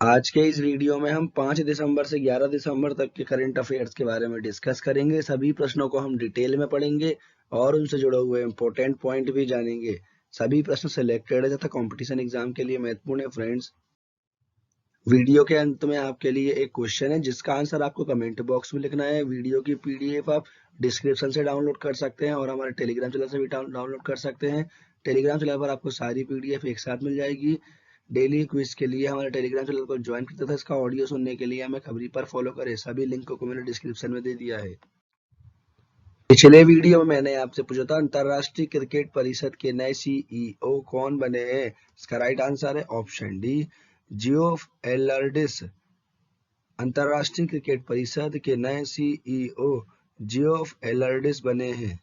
आज के इस वीडियो में हम 5 दिसंबर से 11 दिसंबर तक के करंट अफेयर्स के बारे में डिस्कस करेंगे। सभी प्रश्नों को हम डिटेल में पढ़ेंगे और उनसे जुड़े हुए इंपॉर्टेंट पॉइंट भी जानेंगे। सभी प्रश्न सिलेक्टेड है तथा कंपटीशन एग्जाम के लिए महत्वपूर्ण है फ्रेंड्स। वीडियो के अंत में आपके लिए एक क्वेश्चन है जिसका आंसर आपको कमेंट बॉक्स में लिखना है। वीडियो की पीडीएफ आप डिस्क्रिप्शन से डाउनलोड कर सकते हैं और हमारे टेलीग्राम चैनल से भी डाउनलोड कर सकते हैं। टेलीग्राम चैनल पर आपको सारी पीडीएफ एक साथ मिल जाएगी। डेली क्विज के लिए हमारे टेलीग्राम चैनल को ज्वाइन करते थे। इसका ऑडियो सुनने के लिए हमें खबरी पर फॉलो करें। सभी लिंक को मैंने डिस्क्रिप्शन में दे दिया है। पिछले वीडियो में मैंने आपसे पूछा था अंतरराष्ट्रीय क्रिकेट परिषद के नए सीईओ कौन बने हैं। इसका राइट आंसर है ऑप्शन डी, जियोफ एलर्डिस। अंतरराष्ट्रीय क्रिकेट परिषद के नए सीईओ जियोफ एलर्डिस बने हैं।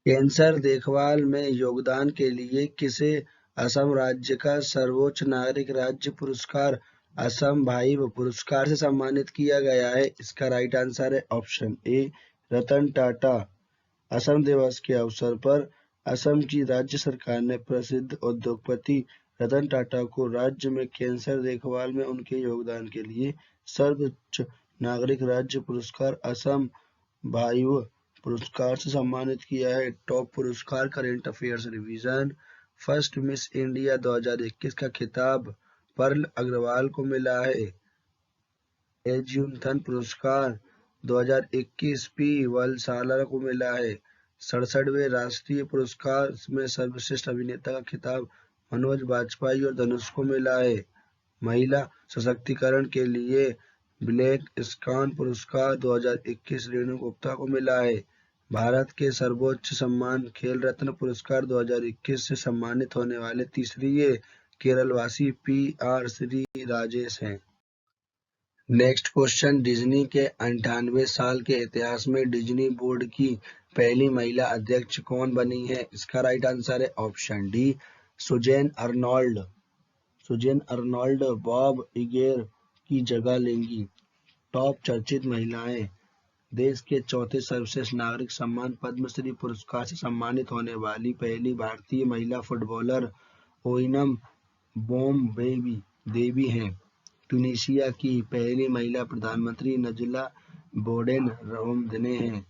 कैंसर देखभाल में योगदान के लिए किसे असम राज्य का सर्वोच्च नागरिक राज्य पुरस्कार असम भाइव पुरस्कार से सम्मानित किया गया है। इसका राइट आंसर है ऑप्शन ए, रतन टाटा। असम दिवस के अवसर पर असम की राज्य सरकार ने प्रसिद्ध उद्योगपति रतन टाटा को राज्य में कैंसर देखभाल में उनके योगदान के लिए सर्वोच्च नागरिक राज्य पुरस्कार असम भाइव पुरस्कार से सम्मानित किया है। टॉप पुरस्कार current affairs revision. First miss India 2021 का खिताब पर्ल अग्रवाल को मिला है। एज्यूथन पुरस्कार 2021 पी वलसाला को मिला है। 67वें राष्ट्रीय पुरस्कार में सर्वश्रेष्ठ अभिनेता का खिताब मनोज बाजपेयी और धनुष को मिला है। महिला सशक्तिकरण के लिए ब्लैक स्कान पुरस्कार 2021 रेणु गुप्ता को मिला है। भारत के सर्वोच्च सम्मान खेल रत्न पुरस्कार 2021 से सम्मानित होने वाले तीसरी केरलवासी पी.आर. श्री राजेश हैं। नेक्स्ट क्वेश्चन, डिज्नी के 98 साल के इतिहास में डिज्नी बोर्ड की पहली महिला अध्यक्ष कौन बनी है। इसका राइट आंसर है option D, Susan Arnold. Susan Arnold Bob Iger की जगह लेंगी। टॉप चर्चित महिलाएं। देश के चौथे सर्वश्रेष्ठ नागरिक सम्मान पद्मश्री पुरस्कार से सम्मानित होने वाली पहली भारतीय महिला फुटबॉलर ओइनम बोमबेबी देवी हैं। ट्यूनीशिया की पहली महिला प्रधानमंत्री नजला बोर्डेन रोमदने हैं।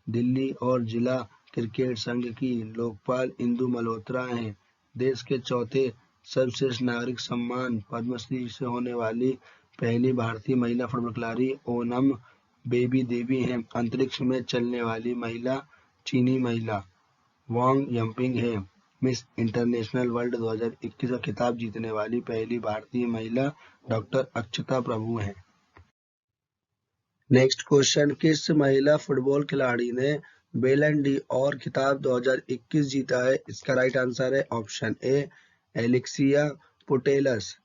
दिल्ली और जिला क्रिकेट संघ की लोकपाल इंदु मल्होत्रा हैं। देश के चौथे सर्वश्रेष्ठ नागरिक सम्मान पद्मश्री से होने वाली पहली भारतीय महिला फुटबॉल खिलाड़ी ओनम बेबी देवी हैं। अंतरिक्ष में चलने वाली महिला चीनी महिला वांग यंपिंग है। मिस इंटरनेशनल वर्ल्ड 2021 का खिताब जीतने वाली पहली भारतीय महिला डॉक्टर अक्षता प्रभु हैं। नेक्स्ट क्वेश्चन, किस महिला फुटबॉल खिलाड़ी ने बेलन डी और खिताब 2021 जीता है। इसका राइट आंसर है ऑप्शन ए, Alexia Putellas.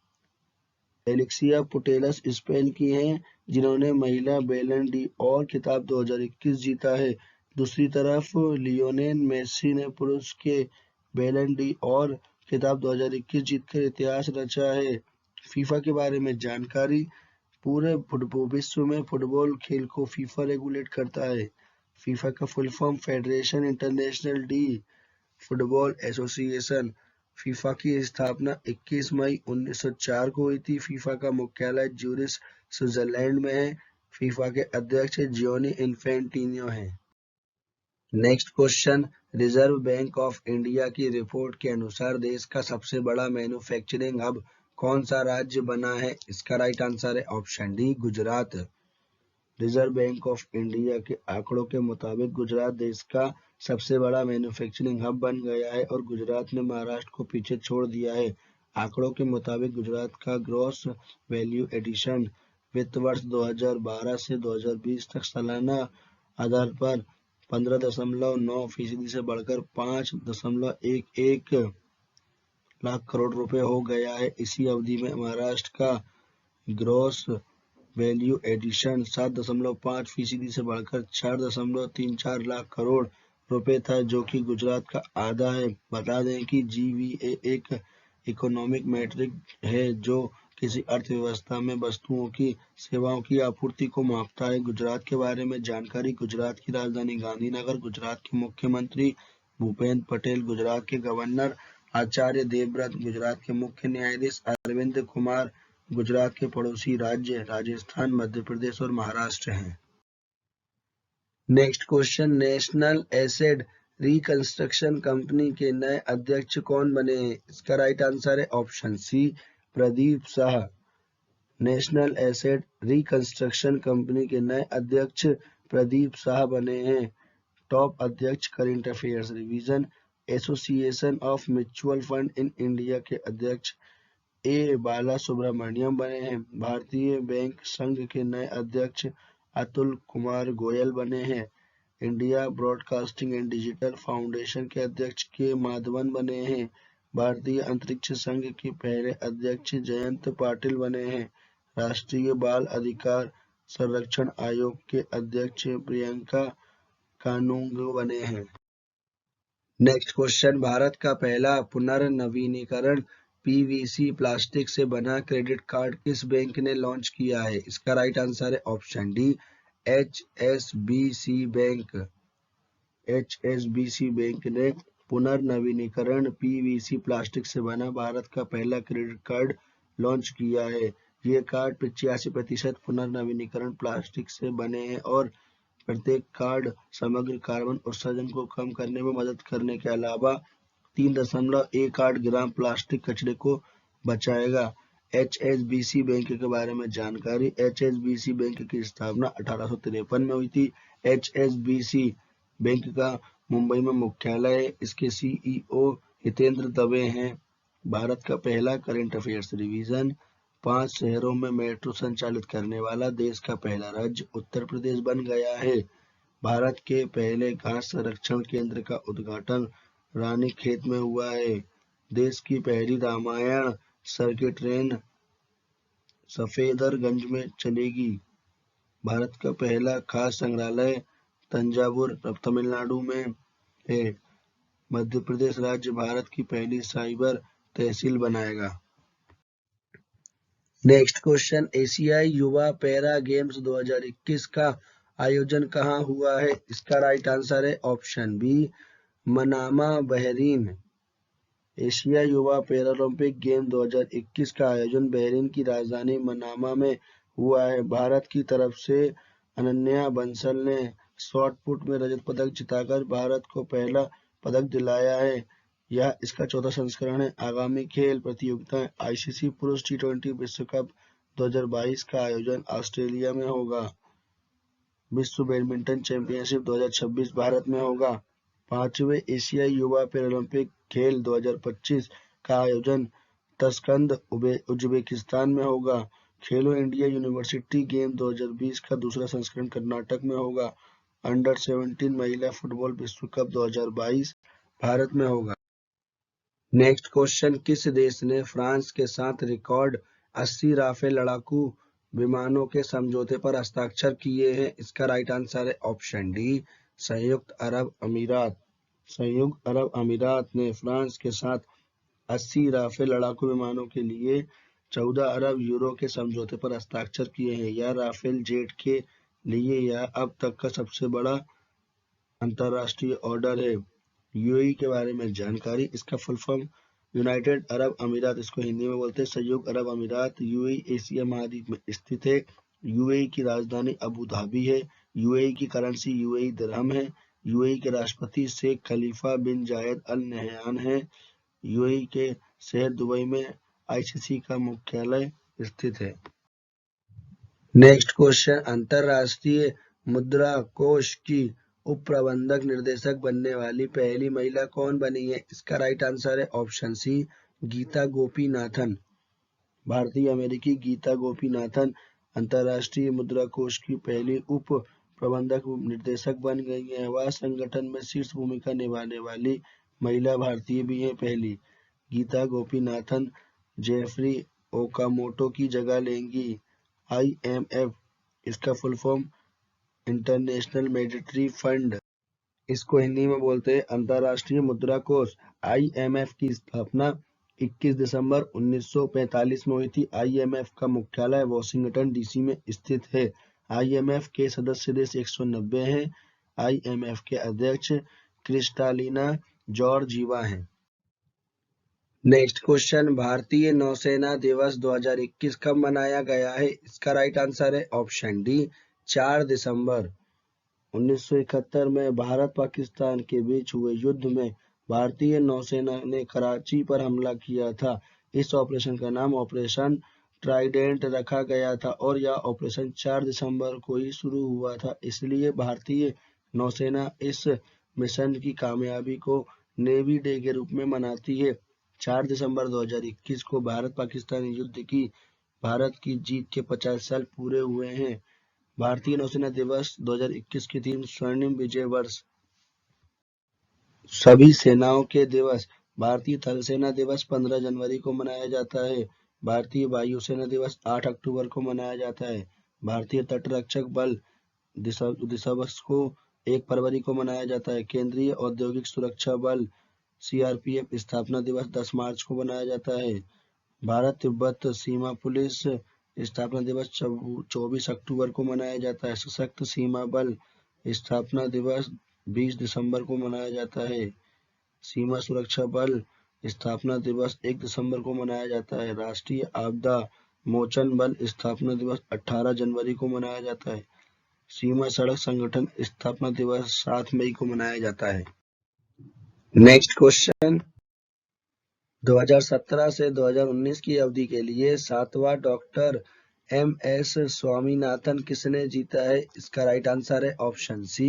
Alexia Putellas Spain की हैं जिन्होंने महिला बेलन डी और खिताब 2021 जीता है। दूसरी तरफ लियोनेल मेसी ने पुरुष के बेलन डी और खिताब 2021 जीतकर इतिहास रचा है। फीफा के बारे में जानकारी। पूरे विश्व में फुटबॉल खेल को फीफा रेगुलेट करता है। फीफा का full form federation international D football association. FIFA की स्थापना 21 मई 1904 को हुई थी। फीफा का मुख्यालय ज्यूरिख स्विट्जरलैंड में है। फीफा के अध्यक्ष जियोनी इन्फेंटिनो हैं। Next question, reserve bank of India की रिपोर्ट के अनुसार देश का सबसे बड़ा मैन्युफैक्चरिंग हब कौन सा राज्य बना है। इसका राइट आंसर है option D, Gujarat. Reserve bank of India के आंकड़ों के मुताबिक गुजरात देश का सबसे बड़ा मैन्युफैक्चरिंग हब बन गया है और गुजरात ने महाराष्ट्र को पीछे छोड़ दिया है। आंकड़ों के मुताबिक गुजरात का ग्रॉस वैल्यू एडिशन वित्त वर्ष 2012 से 2020 तक सालाना आधार पर 15.9% से बढ़कर 5.11 लाख करोड़ रुपए हो गया है। इसी अवधि में महाराष्ट्र का ग्रॉस वैल्यू एडिशन 7.5% से बढ़कर 4.34 लाख करोड़ रुपए था, जो कि गुजरात का आधा है। बता दें कि जीवीए एक इकोनॉमिक मैट्रिक है जो किसी अर्थव्यवस्था में वस्तुओं की सेवाओं की आपूर्ति को मापता है। गुजरात के बारे में जानकारी। गुजरात की राजधानी गांधीनगर। गुजरात के मुख्यमंत्री भूपेंद्र पटेल। गुजरात के गवर्नर आचार्य देवव्रत। गुजरात के मुख्य न्यायाधीश अरविंद कुमार गुजरात के पड़ोसी राज्य राजस्थान, मध्य प्रदेश और महाराष्ट्र हैं। Next question, national asset reconstruction company के नए अध्यक्ष कौन बने हैं? इसका राइट आंसर है option C, Pradeep Shah. National asset reconstruction company के नए अध्यक्ष प्रदीप शाह बने हैं। टॉप अध्यक्ष current affairs revision, association of mutual fund in India के अध्यक्ष ए बाला सुब्रमण्यम बने हैं। भारतीय बैंक संघ के नए अध्यक्ष अतुल कुमार गोयल बने हैं। India broadcasting and digital foundation के अध्यक्ष के माधवन बने हैं। भारतीय अंतरिक्ष संघ के पहले अध्यक्ष जयंत पाटिल बने हैं। राष्ट्रीय बाल अधिकार संरक्षण आयोग के अध्यक्ष प्रियंका कानूंगो बने हैं। नेक्स्ट क्वेश्चन, भारत का पहला पुनर्नवीनीकरण पीवीसी प्लास्टिक से बना क्रेडिट कार्ड किस बैंक ने लॉन्च किया है? इसका राइट आंसर है option D, HSBC bank. HSBC bank ने पुनर्नवीनीकरण पीवीसी प्लास्टिक से बना भारत का पहला क्रेडिट कार्ड लॉन्च किया है। ये कार्ड 85% पुनर्नवीनीकरण प्लास्टिक से बने हैं और प्रत्येक कार्ड समग्र कार्बन उत्सर्जन को कम करने में मदद करने के अलावा 3.18 ग्राम प्लास्टिक कचरे को बचाएगा। एचएसबीसी बैंक के बारे में जानकारी, एचएसबीसी बैंक की स्थापना 1853 में हुई थी। एचएसबीसी बैंक का मुंबई में मुख्यालय है। इसके सीईओ हितेंद्र दवे हैं। भारत का पहला करंट अफेयर्स रिवीजन, 5 शहरों में मेट्रो संचालित करने वाला देश का पहला राज्य उत्तर प्रदेश बन गया है। भारत के पहले घास संरक्षण केंद्र का उद्घाटन रानीखेत में हुआ है। देश की पहली रामायण सर्किट ट्रेन सफेदरगंज में चलेगी। भारत का पहला खास संग्रहालय तंजावुर तमिलनाडु में है। मध्य प्रदेश राज्य भारत की पहली साइबर तहसील बनाएगा। नेक्स्ट क्वेश्चन, एशियाई युवा पैरा गेम्स 2021 का आयोजन कहाँ हुआ है? इसका राइट आंसर है option B, Manama, Bahrain. Asia युवा पैरालंपिक गेम 2021 का आयोजन बहरीन की राजधानी मनामा में हुआ है। भारत की तरफ से अनन्या बंसल ने शॉट पुट में रजत पदक जिताकर भारत को पहला पदक दिलाया है। यह इसका चौथा संस्करण है। आगामी खेल प्रतियोगिताएं आईसीसी पुरुष टी20 विश्व कप 2022 का आयोजन ऑस्ट्रेलिया में होगा। विश्व बैडमिंटन चैंपियनशिप 2026 भारत में होगा। 5वें एशियाई युवा पैरालंपिक खेल 2025 का आयोजन तस्कंद उज्बेकिस्तान में होगा। खेलो इंडिया यूनिवर्सिटी गेम 2020 का दूसरा संस्करण कर्नाटक में होगा। अंडर 17 महिला फुटबॉल विश्व कप 2022 भारत में होगा। नेक्स्ट क्वेश्चन, किस देश ने फ्रांस के साथ रिकॉर्ड 80 राफेल लड़ाकू विमानों के समझौते पर हस्ताक्षर किए हैं? इसका राइट आंसर है ऑप्शन डी, संयुक्त अरब अमीरात। संयुक्त अरब अमीरात ने फ्रांस के साथ 80 राफेल लड़ाकू विमानों के लिए 14 अरब यूरो के समझौते पर हस्ताक्षर किए हैं। यह राफेल जेट के लिए यह अब तक का सबसे बड़ा अंतर्राष्ट्रीय ऑर्डर है। यूएई के बारे में जानकारी, इसका फुल फॉर्म यूनाइटेड अरब अमीरात, इसको हिंदी में बोलते हैं संयुक्त अरब अमीरात। यूएई एशिया महाद्वीप में स्थित है। यूएई की राजधानी अबू धाबी है। यूएई की करेंसी यूएई दिरहम है। यूएई के राष्ट्रपति शेख खलीफा बिन जायद अल नहयान है। यूएई के शहर दुबई में आईसीसी का मुख्यालय स्थित है। नेक्स्ट क्वेश्चन, अंतरराष्ट्रीय मुद्रा कोष की उप प्रबंधक निर्देशक बनने वाली पहली महिला कौन बनी है? इसका राइट आंसर है ऑप्शन सी, गीता गोपीनाथन। भारतीय अमेरिकी गीता गोपीनाथन अंतरराष्ट्रीय मुद्रा कोष की पहली उप प्रबंधक निर्देशक बन गई है। वह संगठन में शीर्ष भूमिका निभाने वाली महिला भारतीय भी है। पहली गीता गोपीनाथन जेफरी ओकामोटो की जगह लेंगी। आईएमएफ, इसका full form international monetary fund, इसको हिंदी में बोलते हैं अंतरराष्ट्रीय मुद्रा कोष। आईएमएफ की स्थापना 21 दिसंबर 1945 में हुई थी। आईएमएफ का मुख्यालय वॉशिंगटन डीसी में स्थित है। आईएमएफ के सदस्य देश 190 हैं। आईएमएफ के अध्यक्ष क्रिस्टालिना जॉर्जीवा हैं। नेक्स्ट क्वेश्चन, भारतीय नौसेना दिवस 2021 कब मनाया गया है? इसका राइट आंसर है ऑप्शन डी, 4 दिसंबर। 1971 में भारत पाकिस्तान के बीच हुए युद्ध में भारतीय नौसेना ने कराची पर हमला किया था। इस ऑपरेशन का नाम ऑपरेशन ट्राइडेंट रखा गया था और यह ऑपरेशन 4 दिसंबर को ही शुरू हुआ था। इसलिए भारतीय नौसेना इस मिशन की कामयाबी को नेवी डे के रूप में मनाती है। 4 दिसंबर 2021 को भारत पाकिस्तान युद्ध की भारत की जीत के 50 साल पूरे हुए हैं। भारतीय नौसेना दिवस 2021 की थीम स्वर्णिम विजय वर्ष। सभी सेनाओं के दिवस, भारतीय थल सेना दिवस 15 जनवरी को मनाया जाता है। भारतीय वायुसेना दिवस 8 अक्टूबर को मनाया जाता है। भारतीय तटरक्षक बल दिवस को 1 फरवरी को मनाया जाता है। केंद्रीय औद्योगिक सुरक्षा बल सीआरपीएफ स्थापना दिवस 10 मार्च को मनाया जाता है। भारत तिब्बत सीमा पुलिस स्थापना दिवस 24 अक्टूबर को मनाया जाता है। सशक्त सीमा बल स्थापना दिवस 20 दिसंबर को मनाया जाता है। सीमा सुरक्षा बल स्थापना दिवस 1 दिसंबर को मनाया जाता है। राष्ट्रीय आपदा मोचन बल स्थापना दिवस 18 जनवरी को मनाया जाता है। सीमा सड़क संगठन स्थापना दिवस 7 मई को मनाया जाता है। नेक्स्ट क्वेश्चन, 2017 से 2019 की अवधि के लिए 7वां डॉक्टर एम.एस. स्वामीनाथन किसने जीता है? इसका राइट आंसर है option C,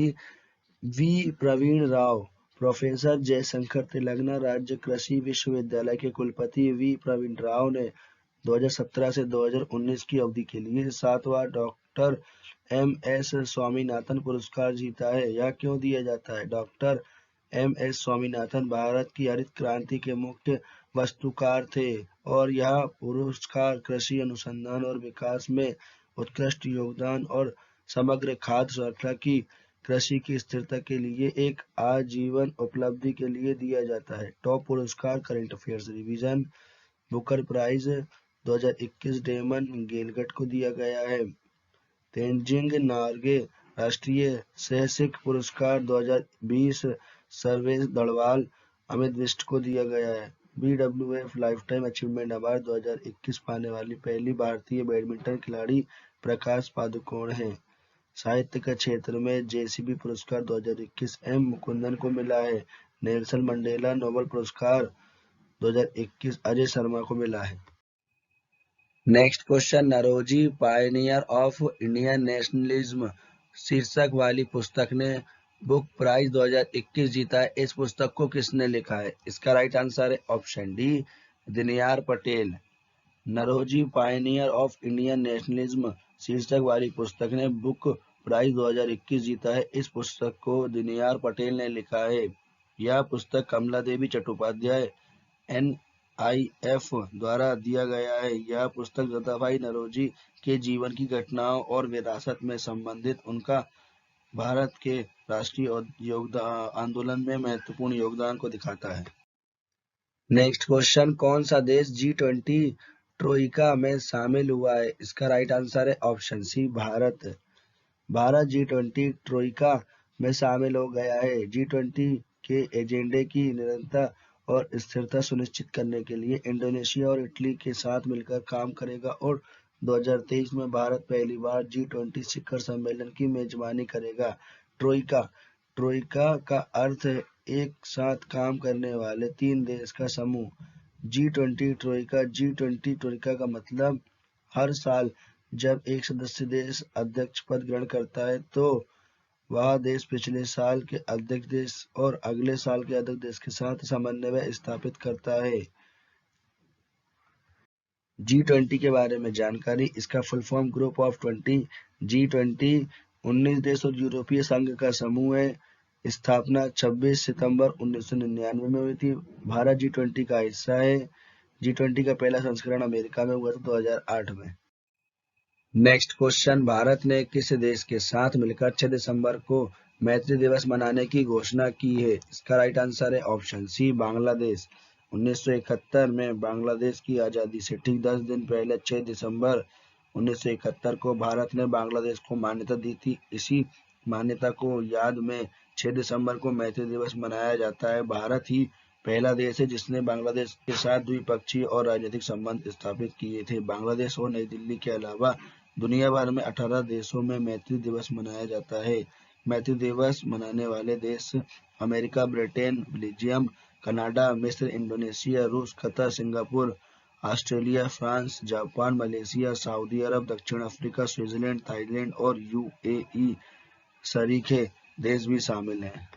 V. Praveen Rao. Professor Jayashankar Telangana राज्य कृषि विश्वविद्यालय के कुलपति वी. प्रवीण राव ने 2017 से 2019 की अवधि के लिए 7वां डॉक्टर एम.एस. स्वामीनाथन पुरस्कार जीता है। यह क्यों दिया जाता है? Doctor MS. स्वामीनाथन भारत की हरित क्रांति के मुख्य वास्तुकार थे और यह पुरस्कार कृषि अनुसंधान और विकास में उत्कृष्ट योगदान और समग्र खाद्य श्रृंखला की कृषि की स्थिरता के लिए एक आजीवन उपलब्धि के लिए दिया जाता है। टॉप पुरस्कार current affairs revision Booker Prize 2021 Damon Galgut को दिया गया है। तेनजिंग नार्गे राष्ट्रीय साहसिक पुरस्कार 2020 सर्वेश दड़वाल अमित बिष्ट को दिया गया है। बीडब्ल्यूएफ लाइफटाइम अचीवमेंट अवार्ड 2021 पाने वाली पहली भारतीय बैडमिंटन खिलाड़ी प्रकाश पादुकोण हैं। साहित्य के क्षेत्र में जेसीबी पुरस्कार 2021 एम मुकुंदन को मिला है। नेल्सन मंडेला नोबेल पुरस्कार 2021 अजय शर्मा को मिला है। Next question, Naoroji pioneer of Indian nationalism शीर्षक वाली पुस्तक ने बुक प्राइज 2021 जीता है। इस पुस्तक को किसने लिखा है? इसका राइट आंसर है option D, Dinyar Patel. Naoroji pioneer of Indian nationalism शीर्षक वाली पुस्तक ने बुक प्राइज 2021 जीता है। इस पुस्तक को दिनयार पटेल ने लिखा है। यह पुस्तक कमला देवी चट्टोपाध्याय NIF द्वारा दिया गया है। यह पुस्तक दादाभाई नौरोजी के जीवन की घटनाओं और विरासत में संबंधित उनका भारत के राष्ट्रीय आंदोलन में महत्वपूर्ण योगदान को दिखाता है। नेक्स्ट क्वेश्चन, कौन सा देश G20 ट्रोइका में शामिल हुआ है? इसका राइट आंसर है option C, Bharat. Bharat G20 troika में शामिल हो गया है। G20 के एजेंडे की निरंतरता और स्थिरता सुनिश्चित करने के लिए इंडोनेशिया और इटली के साथ मिलकर काम करेगा और 2023 में भारत पहली बार G20 शिखर सम्मेलन की मेजबानी करेगा। ट्रोइका ट्रोइका का अर्थ है एक साथ काम करने वाले 3 देश का समूह। G20 ट्रोइका का मतलब हर साल जब एक सदस्य देश अध्यक्ष पद ग्रहण करता है तो वह देश पिछले साल के अध्यक्ष देश और अगले साल के अध्यक्ष देश के साथ समन्वय स्थापित करता है। G20 के बारे में जानकारी, इसका full form group of 20। G20 19 देश और यूरोपीय संघ का समूह है। स्थापना 26 सितंबर 1999 में हुई थी। भारत G20 का हिस्सा है। G20 का पहला संस्करण अमेरिका में हुआ था 2008 में। नेक्स्ट क्वेश्चन, भारत ने किस देश के साथ मिलकर 6 दिसंबर को मैत्री दिवस मनाने की घोषणा की है? इसका राइट आंसर है ऑप्शन सी, बांग्लादेश। 1971 में बांग्लादेश की आज़ादी से ठीक 10 दिन पहले 6 दिसंबर 1971 को भारत ने बांग्लादेश को मान्यता दी थी। इसी मान्यता को याद में 6 दिसंबर को मैत्री दिवस मनाया जाता है। भारत ही पहला देश है जिसने बांग्लादेश के साथ द्विपक्षीय और राजनीतिक संबंध स्थापित किए थे। बांग्लादेश और नई दिल्ली के अलावा दुनिया भर में 18 देशों में मैत्री दिवस मनाया जाता है। मैत्री दिवस मनाने वाले देश अमेरिका, ब्रिटेन, बेल्जियम, कनाडा, मिस्र, इंडोनेशिया, रूस, Qatar, Singapore, Australia, France, Japan, Malaysia, सऊदी अरब, दक्षिण अफ्रीका, स्विट्जरलैंड, थाईलैंड और यूएई शरीके देश भी शामिल हैं।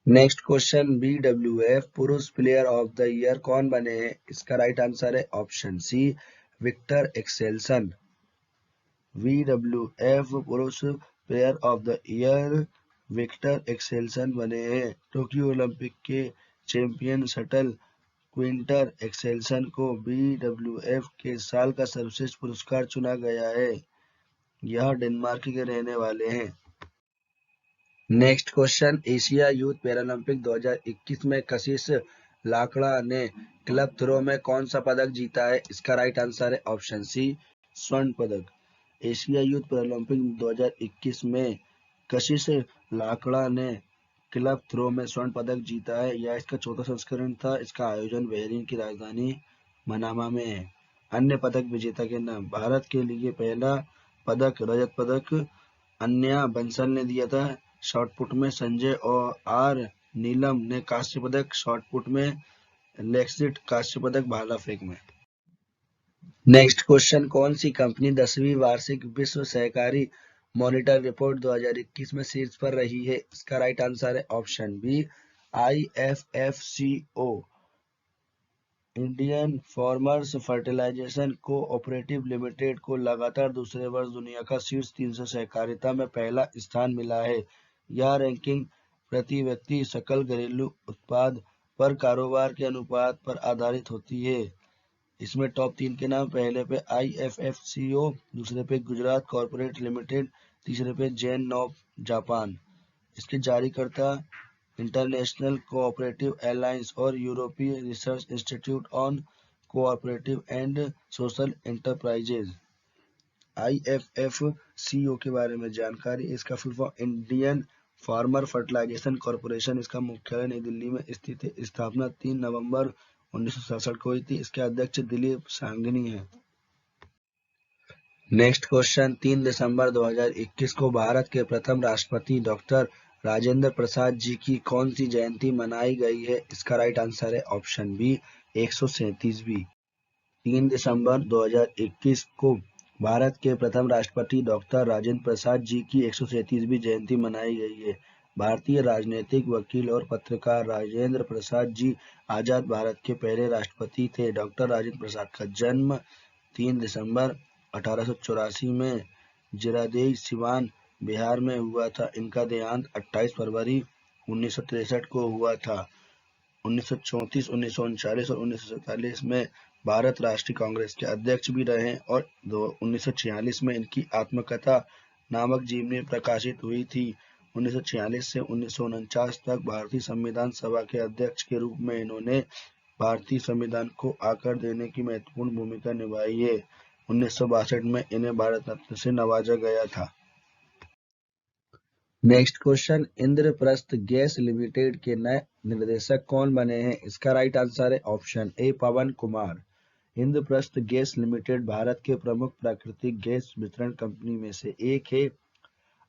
नेक्स्ट क्वेश्चन, BWF पुरुष प्लेयर ऑफ द ईयर कौन बने हैं? इसका राइट आंसर है option C, Viktor Axelsen. BWF पुरुष player of the year Viktor Axelsen बने हैं। टोक्यो ओलंपिक के चैंपियन शटल क्विंटर एक्सेल्सन को BWF के साल का सर्वश्रेष्ठ पुरस्कार चुना गया है। यह डेनमार्क के रहने वाले हैं। Next question, Asia youth Paralympic 2021 में कशिश लाकड़ा ने क्लब थ्रो में कौन सा पदक जीता है? इसका राइट आंसर है ऑप्शन सी, स्वर्ण पदक। एशिया यूथ पैरालंपिक 2021 में कशिश लाकड़ा ने क्लब थ्रो में स्वर्ण पदक जीता है। यह इसका चौथा संस्करण था। इसका आयोजन बहरीन की राजधानी मनामा में है। अन्य पदक विजेता के नाम, भारत के लिए पहला पदक रजत पदक अन्या बंसल ने दिया था शॉटपुट में, संजय और आर नीलम ने कांस्य पदक शॉटपुट में, लेक्सिट कांस्य पदक भाला फेंक में। नेक्स्ट क्वेश्चन, कौन सी कंपनी 10वीं वार्षिक विश्व सहकारी मॉनिटर रिपोर्ट 2021 में शीर्ष पर रही है? इसका राइट आंसर है option B, IFFCO Indian farmers fertilization cooperative limited को लगातार दूसरे वर्ष दुनिया का शीर्ष 300 सहकारिता में पहला स्थान मिला है। यह रैंकिंग प्रति व्यक्ति सकल घरेलू उत्पाद पर कारोबार के अनुपात पर आधारित होती है। इसमें टॉप 3 के नाम, पहले पे IFFCO, दूसरे पे गुजरात कॉर्पोरेट लिमिटेड, तीसरे पे जैन नॉफ जापान। इसके जारीकर्ता इंटरनेशनल कोऑपरेटिव अलायंस और यूरोपीय research institute on cooperative and social enterprises. IFFCO के बारे में जानकारी, इसका full form Indian farmer fertilization corporation, इसका मुख्यालय नई दिल्ली में स्थित है। स्थापना 3 नवंबर 1967 को हुई थी। इसके अध्यक्ष दिलीप सांघनी हैं। नेक्स्ट क्वेश्चन, 3 दिसंबर 2021 को भारत के प्रथम राष्ट्रपति डॉक्टर राजेंद्र प्रसाद जी की कौन सी जयंती मनाई गई है? इसका राइट आंसर है ऑप्शन बी, 137वीं। 3 दिसंबर 2021 को भारत के प्रथम राष्ट्रपति डॉक्टर राजेंद्र प्रसाद जी की 137वीं जयंती मनाई गई है। भारतीय राजनीतिक वकील और पत्रकार राजेंद्र प्रसाद जी आजाद भारत के पहले राष्ट्रपति थे। डॉक्टर राजेंद्र प्रसाद का जन्म 3 दिसंबर 1884 में जिरादेई सिवान बिहार में हुआ था। इनका देहांत 28 फरवरी 1963 को हुआ था। 1934, 1939 और 1947 में भारत राष्ट्रीय कांग्रेस के अध्यक्ष भी रहे और 1946 में इनकी आत्मकथा नामक जीवनी प्रकाशित हुई थी। 1946 से 1949 तक भारतीय संविधान सभा के अध्यक्ष के रूप में इन्होंने भारतीय संविधान को आकार देने की महत्वपूर्ण भूमिका निभाई है। 1962 में इन्हें भारत रत्न से नवाजा गया था। Next question, Indraprastha gas limited के नए निर्देशक कौन बने हैं? इसका राइट आंसर है ऑप्शन ए, पवन कुमार। इंद्रप्रस्थ गैस लिमिटेड भारत के प्रमुख प्राकृतिक गैस वितरण कंपनी में से एक है।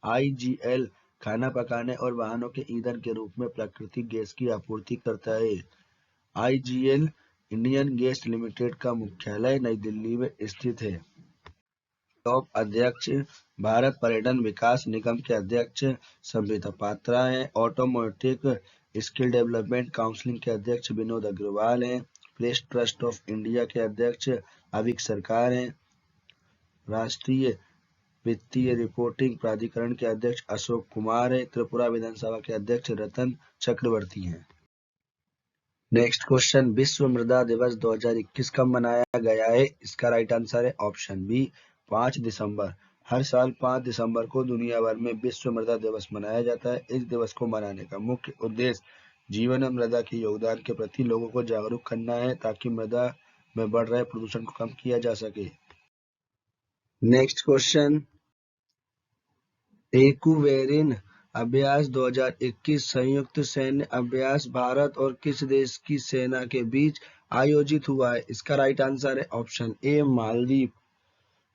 IGL खाना पकाने और वाहनों के ईंधन के रूप में प्राकृतिक गैस की आपूर्ति करता है। IGL इंडियन गैस लिमिटेड का मुख्यालय नई दिल्ली में स्थित है। टॉप अध्यक्ष भारत पर्यटन विकास निगम के अध्यक्ष संबिता पात्रा हैं। ऑटोमोटिव स्किल डेवलपमेंट काउंसिल के अध्यक्ष विनोद अग्रवाल हैं। प्रेस ट्रस्ट ऑफ इंडिया के अध्यक्ष अविक सरकार हैं। राष्ट्रीय वित्तीय रिपोर्टिंग प्राधिकरण के अध्यक्ष अशोक कुमार हैं। त्रिपुरा विधानसभा के अध्यक्ष रतन चक्रवर्ती हैं। नेक्स्ट क्वेश्चन, विश्व मृदा दिवस 2021 कब मनाया गया है? इसका राइट आंसर है ऑप्शन बी, 5 दिसंबर। हर साल 5 दिसंबर को दुनिया भर में विश्व मृदा दिवस मनाया जाता है। इस दिवस को मनाने का मुख्य उद्देश्य जीवन में मृदा के योगदान के प्रति लोगों को जागरूक करना है ताकि मृदा में बढ़ रहे प्रदूषण को कम किया जा सके। नेक्स्ट क्वेश्चन, एक्यूवेरिन अभ्यास 2021 संयुक्त सैन्य अभ्यास भारत और किस देश की सेना के बीच आयोजित हुआ है? इसका राइट आंसर है ऑप्शन ए मालदीव।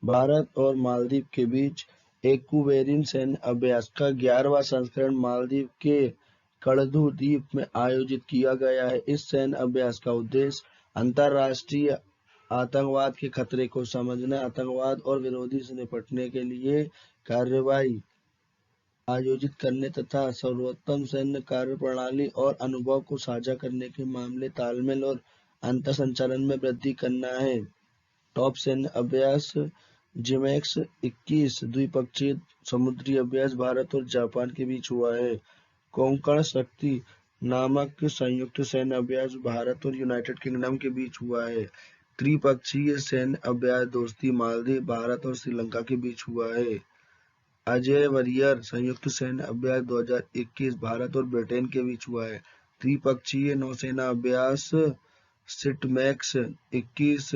भारत और मालदीव के बीच एक्वेरिन सैन्य अभ्यास का 11वां संस्करण मालदीव के कड़दू द्वीप में आयोजित किया गया है। इस सैन्य अभ्यास का उद्देश्य अंतर्राष्ट्रीय आतंकवाद के खतरे को समझना, आतंकवाद और विरोधी से निपटने के लिए कार्रवाई आयोजित करने तथा सर्वोत्तम सैन्य कार्यप्रणाली और अनुभव को साझा करने के मामले तालमेल और अंतर संचालन में वृद्धि करना है। टॉप सैन्य अभ्यास जिमेक्स 21 द्विपक्षीय समुद्री अभ्यास भारत और जापान के बीच हुआ है। कोंकण शक्ति नामक संयुक्त सैन्य अभ्यास भारत और यूनाइटेड किंगडम के बीच हुआ है। त्रिपक्षीय सैन्य अभ्यास दोस्ती मालदीव, भारत और श्रीलंका के बीच हुआ है। अजय वरियर संयुक्त सैन्य अभ्यास 2021 भारत और ब्रिटेन के बीच हुआ है। त्रिपक्षीय नौसेना अभ्यास सिटमैक्स 21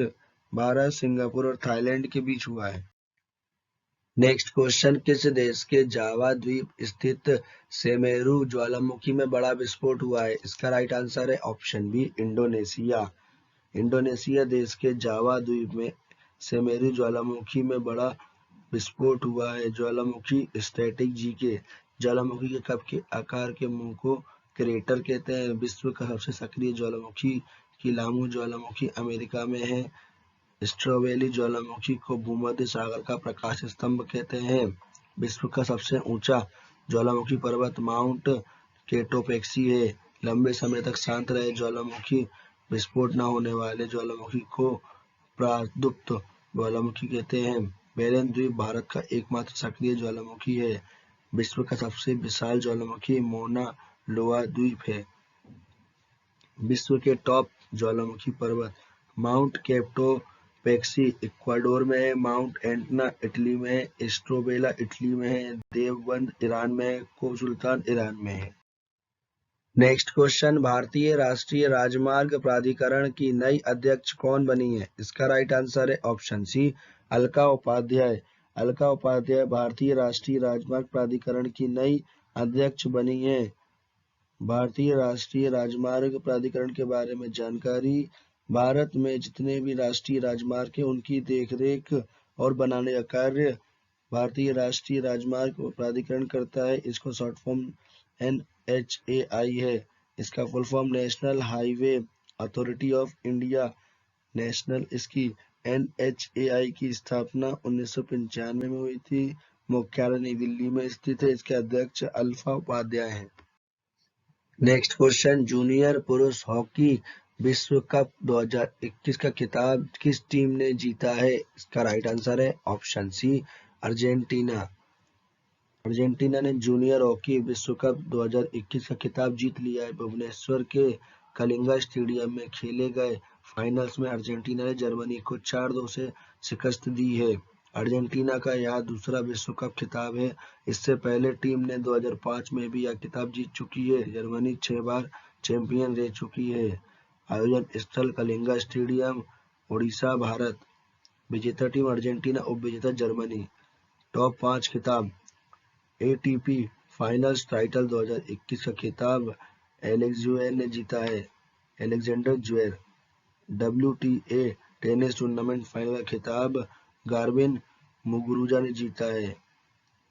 भारत, सिंगापुर और थाईलैंड के बीच हुआ है। नेक्स्ट क्वेश्चन, किस देश के जावा द्वीप स्थित सेमेरू ज्वालामुखी में बड़ा विस्फोट हुआ है? इसका राइट आंसर है ऑप्शन बी इंडोनेशिया। इंडोनेशिया देश के जावा द्वीप में सेमेरू ज्वालामुखी में बड़ा विस्फोट हुआ है। ज्वालामुखी स्टैटिक जी के ज्वालामुखी के कप के आकार के मुंह को क्रेटर कहते हैं। विश्व का सबसे सक्रिय ज्वालामुखी किलामू ज्वालामुखी अमेरिका में है। स्ट्रॉबेरी ज्वालामुखी को भूमध्य सागर का प्रकाश स्तंभ कहते हैं। विश्व का सबसे ऊंचा ज्वालामुखी पर्वत माउंट केटोपेक्सी है। लंबे समय तक शांत रहे ज्वालामुखी विस्फोट न होने वाले ज्वालामुखी को प्रादुप्त ज्वालामुखी कहते हैं। बेरेन द्वीप भारत का एकमात्र सक्रिय ज्वालामुखी है। विश्व का सबसे विशाल ज्वालामुखी मोना लोआ द्वीप है। विश्व के टॉप ज्वालामुखी पर्वत माउंट केटोपेक्सी इक्वाडोर में है, माउंट एटना इटली में है, स्ट्रोबेला इटली में है, देवबंद ईरान में है, कोह-सुल्तान ईरान में है। नेक्स्ट क्वेश्चन, भारतीय राष्ट्रीय राजमार्ग प्राधिकरण की नई अध्यक्ष कौन बनी है? इसका राइट आंसर है ऑप्शन सी अलका उपाध्याय। अलका उपाध्याय भारतीय राष्ट्रीय राजमार्ग प्राधिकरण की नई अध्यक्ष बनी है। भारतीय राष्ट्रीय राजमार्ग प्राधिकरण के बारे में जानकारी, भारत में जितने भी राष्ट्रीय राजमार्ग हैं उनकी देखरेख और बनाने का कार्य भारतीय राष्ट्रीय राजमार्ग प्राधिकरण करता है। इसको शॉर्ट फॉर्म NHAI है। इसका full form national highway authority of India. National इसकी NHAI की स्थापना 1995 में हुई थी। मुख्यालय नई दिल्ली में स्थित है। इसके अध्यक्ष अल्फा उपाध्याय हैं। नेक्स्ट क्वेश्चन, जूनियर पुरुष हॉकी विश्व कप 2021 का खिताब किस टीम ने जीता है? इसका राइट आंसर है ऑप्शन सी अर्जेंटीना। अर्जेंटीना ने जूनियर हॉकी विश्व कप 2021 का खिताब जीत लिया है। भुवनेश्वर के कलिंगा स्टेडियम में खेले गए फाइनल्स में अर्जेंटीना ने जर्मनी को 4-2 से शिकस्त दी है। अर्जेंटीना का यह दूसरा विश्व कप खिताब है। इससे पहले टीम ने 2005 में भी यह खिताब जीत चुकी है। जर्मनी 6 बार चैंपियन रह चुकी है। आयोजन स्थल कलिंगा स्टेडियम, उड़ीसा, भारत। विजेता टीम अर्जेंटीना, उपविजेता जर्मनी। टॉप 5 खिताब, ATP फाइनल्स टाइटल 2021 का खिताब एलेक्स ज्वेरेव ने जीता है। Alexander Zverev. WTA tennis tournament final का खिताब गार्बिन मुगुरुजा ने जीता है।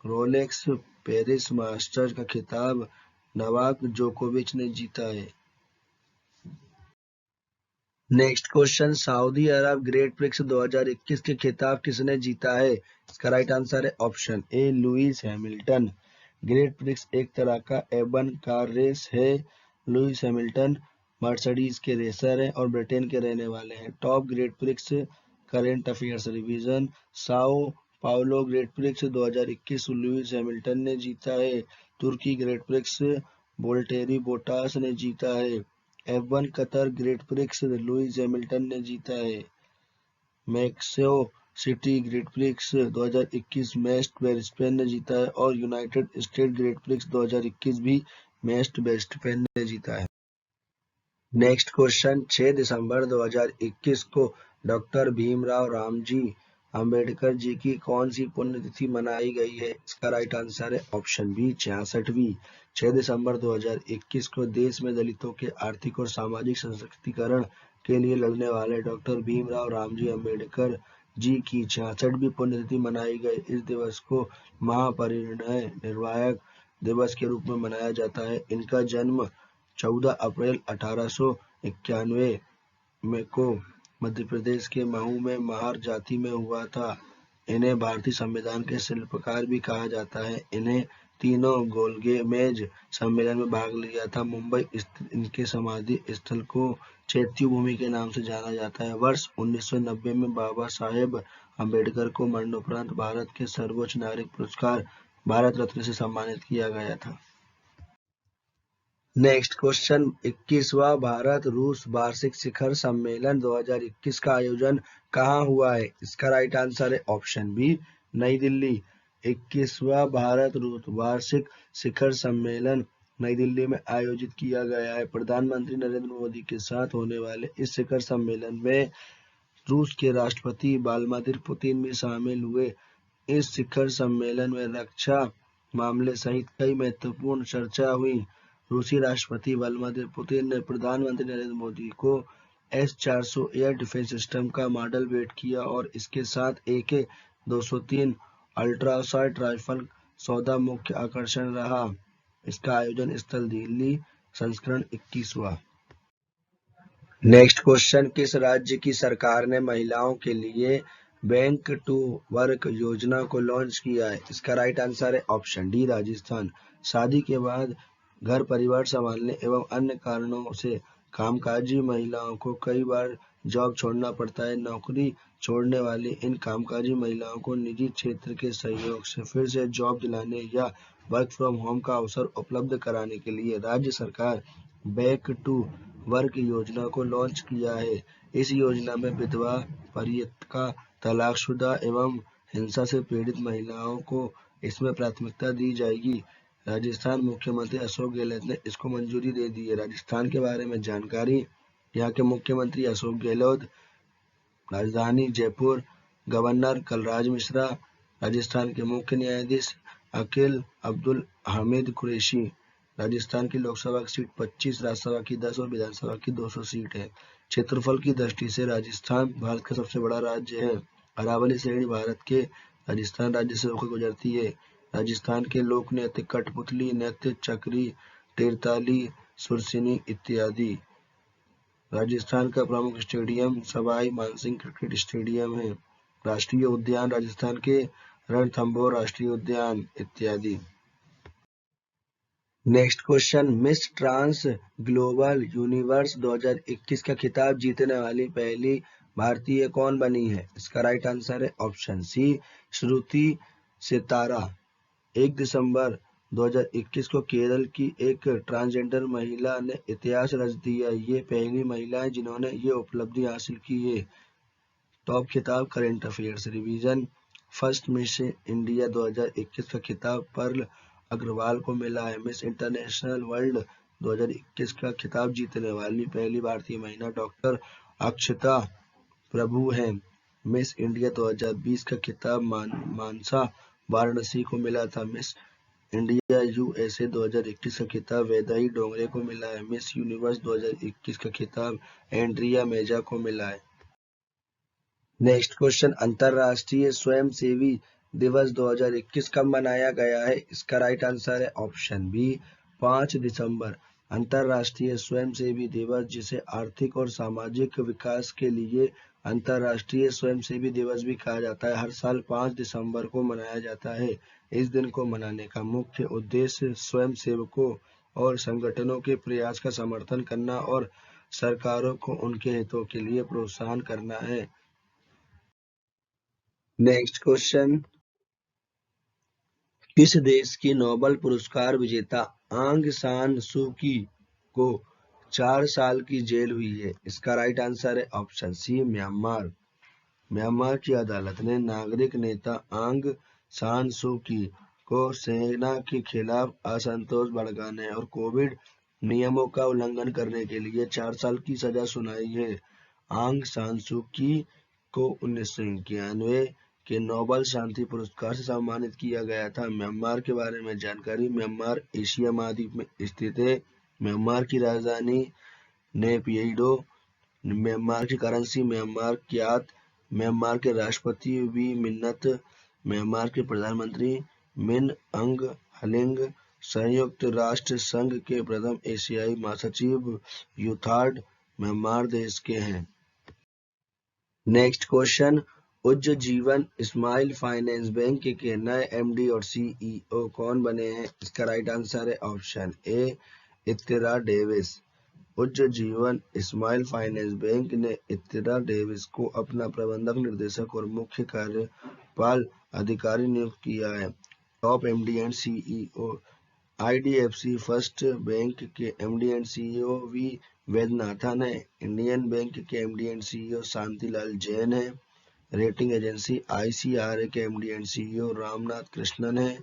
रोलेक्स पेरिस मास्टर्स का खिताब नोवाक जोकोविच ने जीता है। नेक्स्ट क्वेश्चन, सऊदी अरब ग्रेट प्रिक्स 2021 के खिताब किसने जीता है? इसका राइट आंसर है ऑप्शन ए लुइस हैमिल्टन। ग्रेट प्रिक्स एक तरह का F1 कार रेस है। लुइस हैमिल्टन मर्सिडीज के रेसर हैं और ब्रिटेन के रहने वाले हैं। Top great prix current affairs revision, Sao Paulo great Prix 2021 Louis Hamilton ने जीता है। तुर्की ग्रेट प्रिक्स वोल्टेरी बोटास ने जीता है। F1 Qatar Grand Prix Lewis Hamilton ने जीता है। Mexico City Grand Prix 2021 Max Verstappen ने जीता है और यूनाइटेड स्टेट्स ग्रेट प्रिक्स 2021 भी मैक्स वर्स्टेपेन ने जीता है। नेक्स्ट क्वेश्चन, 6 दिसंबर 2021 को डॉक्टर भीमराव रामजी अंबेडकर जी की कौन सी पुण्यतिथि मनाई गई है? इसका राइट आंसर है ऑप्शन बी 66वीं। 6 दिसंबर 2021 को देश में दलितों के आर्थिक और सामाजिक सशक्तिकरण के लिए लड़ने वाले डॉक्टर भीमराव रामजी अंबेडकर जी की 66वीं पुण्यतिथि मनाई गई। इस दिवस को महापरिनिर्वाण निर्णायक दिवस के रूप में मनाया जाता है। इनका जन्म 14 अप्रैल 1891 में को मध्य प्रदेश के महू में महार जाति में हुआ था। इन्हें भारतीय संविधान के शिल्पकार भी कहा जाता है। इन्हें तीनों गोलमेज सम्मेलन में भाग लिया था। मुंबई स्थित इनके समाधि स्थल को चैत्य भूमि के नाम से जाना जाता है। वर्ष 1990 में बाबा साहेब अम्बेडकर को मरणोपरांत भारत के सर्वोच्च नागरिक पुरस्कार भारत रत्न से सम्मानित किया गया था। नेक्स्ट क्वेश्चन, 21वां भारत रूस वार्षिक शिखर सम्मेलन 2021 का आयोजन कहाँ हुआ है? इसका राइट आंसर है ऑप्शन बी नई दिल्ली। 21वां भारत रूस वार्षिक शिखर सम्मेलन नई दिल्ली में आयोजित किया गया है। प्रधानमंत्री नरेंद्र मोदी के साथ होने वाले इस शिखर सम्मेलन में रूस के राष्ट्रपति व्लादिमीर पुतिन भी शामिल हुए। इस शिखर सम्मेलन में रक्षा मामले सहित कई महत्वपूर्ण चर्चा हुई। रूसी राष्ट्रपति व्लादिमीर पुतिन ने प्रधानमंत्री नरेंद्र मोदी को S-400 एयर डिफेंस सिस्टम का मॉडल भेंट किया और इसके साथ AK-203 अल्ट्रासाउंड राइफल सौदा मुख्य आकर्षण रहा। इसका आयोजन स्थल दिल्ली, संस्करण 21वां। नेक्स्ट क्वेश्चन, किस राज्य की सरकार ने महिलाओं के लिए बैंक टू वर्क योजना को लॉन्च किया है? इसका राइट आंसर है ऑप्शन डी राजस्थान। शादी के बाद घर परिवार संभालने एवं अन्य कारणों से कामकाजी महिलाओं को कई बार जॉब छोड़ना पड़ता है। नौकरी छोड़ने वाली इन कामकाजी महिलाओं को निजी क्षेत्र के सहयोग से फिर से जॉब दिलाने या वर्क फ्रॉम होम का अवसर उपलब्ध कराने के लिए राज्य सरकार बैक टू वर्क योजना को लॉन्च किया है। इस योजना में विधवा, परित्यक्ता, तलाकशुदा एवं हिंसा से पीड़ित महिलाओं को इसमें प्राथमिकता दी जाएगी। राजस्थान मुख्यमंत्री अशोक गहलोत ने इसको मंजूरी दे दी है। राजस्थान के बारे में जानकारी, यहाँ के मुख्यमंत्री अशोक गहलोत, राजधानी जयपुर, गवर्नर कलराज मिश्रा, राजस्थान के मुख्य न्यायाधीश अकील अब्दुल हामिद कुरैशी। राजस्थान की लोकसभा की सीट 25, राज्यसभा की 10 और विधानसभा की 200 सीट है। क्षेत्रफल की दृष्टि से राजस्थान भारत का सबसे बड़ा राज्य है। अरावली श्रेणी भारत के राजस्थान राज्य से होकर गुजरती है। राजस्थान के लोक नृत्य कठपुतली नृत्य, चकरी, टेरताली, सुरसिनी इत्यादि। राजस्थान का प्रमुख stadium Sawai Mansingh cricket stadium है। राष्ट्रीय उद्यान राजस्थान के रणथंभौर राष्ट्रीय उद्यान इत्यादि। Next question, miss trans global universe 2021 का खिताब जीतने वाली पहली भारतीय कौन बनी है? इसका राइट आंसर है ऑप्शन सी श्रुति सितारा। 1 दिसंबर 2021 को केरल की एक ट्रांसजेंडर महिला ने इतिहास रच दिया। ये पहली महिला है जिन्होंने ये उपलब्धि हासिल की है। टॉप खिताब current affairs revision, first miss India 2021 का खिताब पर्ल अग्रवाल को मिला है। मिस इंटरनेशनल वर्ल्ड 2021 का खिताब जीतने वाली पहली भारतीय महिला डॉक्टर अक्षता प्रभु है। मिस इंडिया 2020 का खिताब मानसा वाराणसी को मिला था। मिस इंडिया USA 2021 का खिताब वैदाई डोंगरे को मिला है। मिस यूनिवर्स 2021 का खिताब एंड्रिया मेजा को मिला है। नेक्स्ट क्वेश्चन, अंतरराष्ट्रीय स्वयंसेवी दिवस 2021 कब मनाया गया है? इसका राइट आंसर है ऑप्शन बी 5 दिसंबर। अंतरराष्ट्रीय स्वयंसेवी दिवस, जिसे आर्थिक और सामाजिक विकास के लिए अंतरराष्ट्रीय स्वयंसेवी दिवस भी कहा जाता है, हर साल 5 दिसंबर को मनाया जाता है। इस दिन को मनाने का मुख्य उद्देश्य स्वयंसेवकों और संगठनों के प्रयास का समर्थन करना और सरकारों को उनके हितों के लिए प्रोत्साहन करना है। नेक्स्ट क्वेश्चन, किस देश की नोबेल पुरस्कार विजेता आंग सान सू की को 4 साल की जेल हुई है? इसका राइट आंसर है ऑप्शन सी म्यांमार। म्यांमार की अदालत ने नागरिक नेता आंग सान सू की को सेना के खिलाफ असंतोष भड़काने और कोविड नियमों का उल्लंघन करने के लिए 4 साल की सजा सुनाई है। आंग सान सू की को 1991 के नोबेल शांति पुरस्कार से सम्मानित किया गया था? म्यांमार के बारे में जानकारी। म्यांमार एशिया महाद्वीप में स्थित है। म्यांमार की राजधानी नेपिडो। म्यांमार की करेंसी म्यांमार क्यात। म्यांमार के राष्ट्रपति वी मिन्नत। म्यांमार के प्रधानमंत्री मिन अंग हलिंग। संयुक्त राष्ट्र संघ के प्रथम एशियाई महासचिव यूथार्ड म्यांमार देश के हैं। Next question, Ujjivan Small Finance Bank के नए एमडी और सीईओ कौन बने हैं? इसका राइट आंसर है option A Ittira Davis. Ujjivan Small Finance Bank ने इत्तिरा डेविस को अपना प्रबंधक निर्देशक और मुख्य कार्यपाल अधिकारी नियुक्त किया है। Top MD and CEO. IDFC First Bank के MD and CEO V Vaidyanathan है। इंडियन बैंक के MD and CEO Shantilal Jain है। रेटिंग एजेंसी आईसीआरए के MD and CEO Ramnath Krishnan है।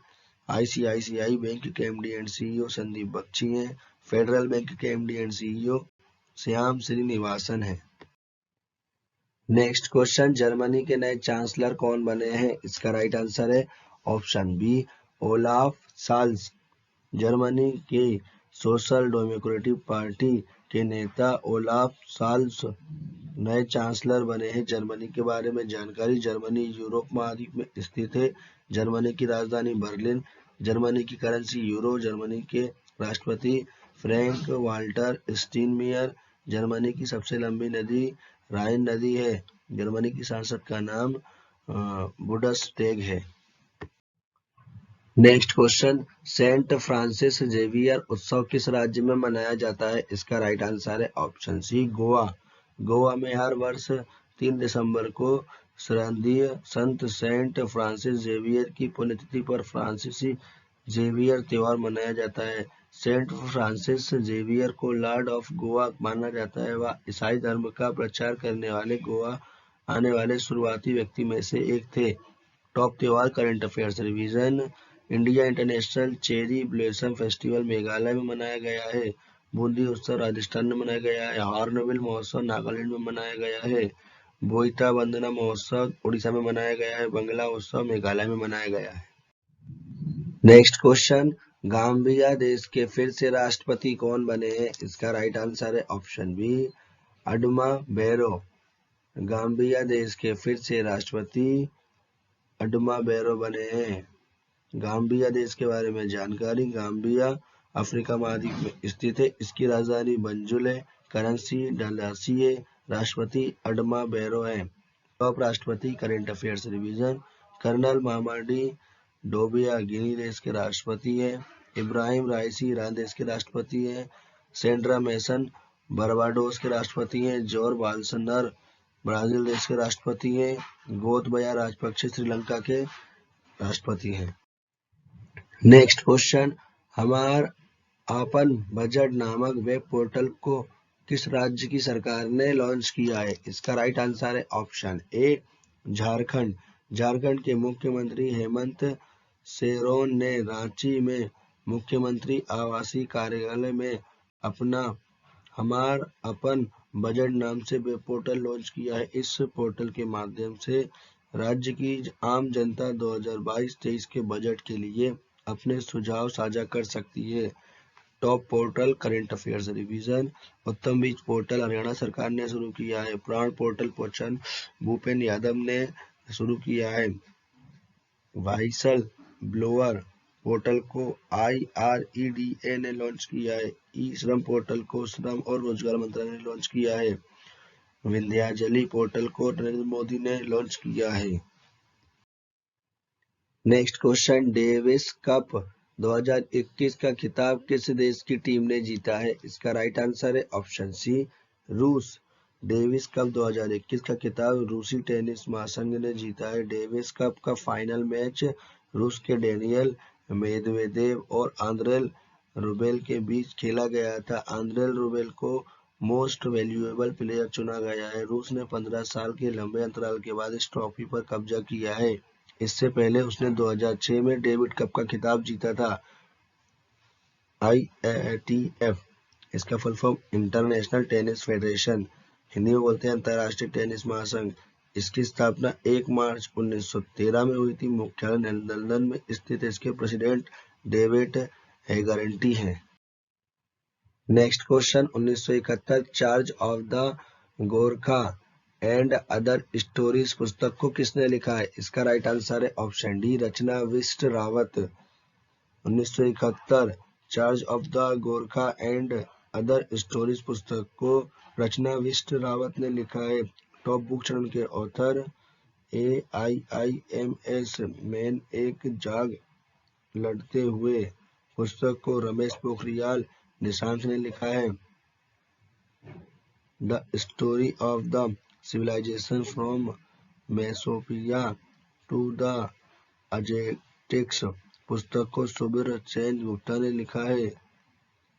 आईसीआईसीआई बैंक के MD and CEO Sandeep Bakhshi हैं। फेडरल बैंक के MD and CEO Shyam Srinivasan है। नेक्स्ट क्वेश्चन, जर्मनी के नए चांसलर कौन बने हैं? इसका राइट आंसर है ऑप्शन बी ओलाफ साल्ज। जर्मनी के सोशल डेमोक्रेटिक पार्टी के नेता ओलाफ साल्ज नए चांसलर बने हैं। जर्मनी के बारे में जानकारी। जर्मनी यूरोप महाद्वीप में स्थित है। जर्मनी की राजधानी बर्लिन। जर्मनी की करेंसी यूरो। जर्मनी के राष्ट्रपति फ्रैंक वाल्टर स्टीनमेयर। जर्मनी की सबसे लंबी नदी राइन नदी है। जर्मनी की संसद का नाम बुंडसटैग है। Next question, Saint Francis Xavier उत्सव किस राज्य में मनाया जाता है? इसका राइट आंसर है ऑप्शन सी गोवा। गोवा में हर वर्ष 3 दिसंबर को श्रद्धेय संत सेंट फ्रांसिस जेवियर की पुण्यतिथि पर फ्रांसीसी जेवियर त्योहार मनाया जाता है। सेंट फ्रांसिस जेवियर को लॉर्ड ऑफ गोवा माना जाता है। वह ईसाई धर्म का प्रचार करने वाले गोवा आने वाले शुरुआती व्यक्ति में से एक थे। टॉप त्योहार current affairs revision. India international cherry blossom festival Meghalaya में मनाया गया है। बूंदी उत्सव राजस्थान में मनाया गया है। हॉर्नबिल महोत्सव नागालैंड में मनाया गया है। बोईता वंदना महोत्सव उड़ीसा में मनाया गया है। बंगला उत्सव मेघालय में मनाया गया है। नेक्स्ट क्वेश्चन, गाम्बिया देश के फिर से राष्ट्रपति कौन बने हैं? इसका राइट आंसर है ऑप्शन बी अडमा बैरो। गाम्बिया देश के फिर से राष्ट्रपति अडमा बैरो बने हैं। गाम्बिया देश के बारे में जानकारी। गाम्बिया अफ्रीका महाद्वीप में स्थित है। इसकी राजधानी बंजुल है। करेंसी डलासी है। राष्ट्रपति अडमा बैरो है। टॉप राष्ट्रपति करंट अफेयर्स रिवीजन। कर्नल मामाडी डोबिया गिनी देश के राष्ट्रपति है। इब्राहिम राइसी ईरान देश के राष्ट्रपति है। सेंड्रा मैसन बारबाडोस के राष्ट्रपति हैं। जॉर बाल्सनर ब्राजील देश के राष्ट्रपति हैं। गोतबया राजपक्षे श्रीलंका के राष्ट्रपति हैं। नेक्स्ट क्वेश्चन, हमार आपन बजट नामक वेब पोर्टल को किस राज्य की सरकार ने लॉन्च किया है? इसका राइट आंसर है ऑप्शन ए झारखंड। झारखंड के मुख्यमंत्री हेमंत सोरेन ने रांची में मुख्यमंत्री आवासीय कार्यालय में अपना हमार अपन बजट नाम से वेब पोर्टल लॉन्च किया है। इस पोर्टल के माध्यम से राज्य की आम जनता 2022-23 के बजट के लिए अपने सुझाव साझा कर सकती है। Top portal current affairs revision. उत्तम बीज पोर्टल हरियाणा सरकार ने शुरू किया है। प्राण पोर्टल पोचन भूपेन यादव ने शुरू किया है। व्हाइसल ब्लोअर पोर्टल को IREDA ने लॉन्च किया है। ई श्रम पोर्टल को श्रम और रोजगार मंत्रालय ने लॉन्च किया है। विंध्याचली पोर्टल को नरेंद्र मोदी ने लॉन्च किया है। नेक्स्ट क्वेश्चन, डेविस कप 2021 का खिताब किस देश की टीम ने जीता है? इसका राइट आंसर है ऑप्शन सी रूस। डेविस कप 2021 का खिताब रूसी टेनिस महासंघ ने जीता है। डेविस कप का फाइनल मैच रूस के डेनियल मेदवेदेव और आंद्रेल रूबेल के बीच खेला गया था। आंद्रेल रूबेल को मोस्ट वैल्यूएबल प्लेयर चुना गया है। रूस ने 15 साल के लंबे अंतराल के बाद इस ट्रॉफी पर कब्जा किया है। इससे पहले उसने 2006 में डेविड कप का खिताब जीता था। IATF इसका full form international tennis federation, Hindi में बोलते हैं अंतरराष्ट्रीय टेनिस महासंघ, इसकी स्थापना 1 मार्च 1913 में हुई थी। मुख्यालय लंदन में स्थित है। इसके प्रेसिडेंट डेविड हेगरटी हैं। Next question 1971 charge of the Gorkha and other stories पुस्तक को किसने लिखा है? इसका राइट आंसर है option D Rachna Bisht Rawat. 1971 charge of the Gorkha and other stories पुस्तक को रचना बिष्ट रावत ने लिखा है। टॉप बुक चैनल के ऑथर AIIMS मेन एक जाग लड़ते हुए पुस्तक को रमेश पोखरियाल निशंक ने लिखा है। The story of the civilisation from Mesopotamia to the Aztecs पुस्तक को सुबीर चंद्र गुप्ता ने लिखा है।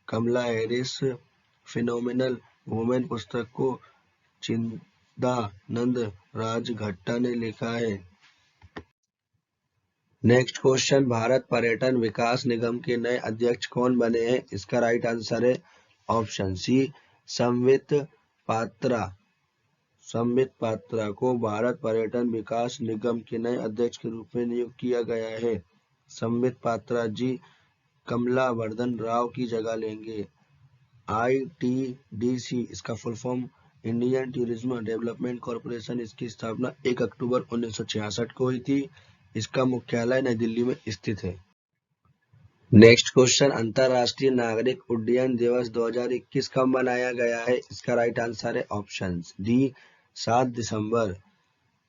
कमला हैरिस फिनोमिनल वुमेन पुस्तक को चिदानंद राजघट्टा ने लिखा है। नेक्स्ट क्वेश्चन भारत पर्यटन विकास निगम के नए अध्यक्ष कौन बने हैं? इसका राइट आंसर है ऑप्शन सी संबित पात्रा। संबित पात्रा को भारत पर्यटन विकास निगम के नए अध्यक्ष के रूप में नियुक्त किया गया है। संबित पात्रा जी कमला वर्धन राव की जगह लेंगे। ITDC इसका full form Indian tourism development corporation. इसकी स्थापना 1 अक्टूबर 1966 को हुई थी। इसका मुख्यालय नई दिल्ली में स्थित है। नेक्स्ट क्वेश्चन अंतरराष्ट्रीय नागरिक उड्डयन दिवस 2021 कब मनाया गया है? इसका राइट आंसर है ऑप्शन डी 7 दिसंबर।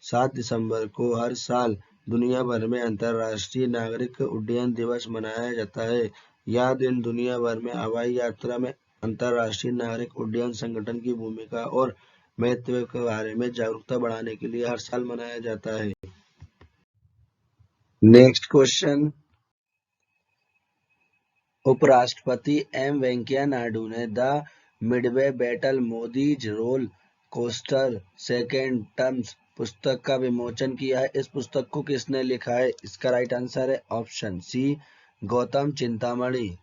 7 दिसंबर को हर साल दुनिया भर में अंतरराष्ट्रीय नागरिक उड्डयन दिवस मनाया जाता है। यह दिन दुनिया भर में हवाई यात्रा में अंतरराष्ट्रीय नागरिक उड्डयन संगठन की भूमिका और महत्व के बारे में जागरूकता बढ़ाने के लिए हर साल मनाया जाता है। नेक्स्ट क्वेश्चन उपराष्ट्रपति वेंकैया नायडू ने the midway battle Modi's roller coaster second terms पुस्तक का विमोचन किया है। इस पुस्तक को किसने लिखा है? इसका राइट आंसर है ऑप्शन सी गौतम चिंतामणि।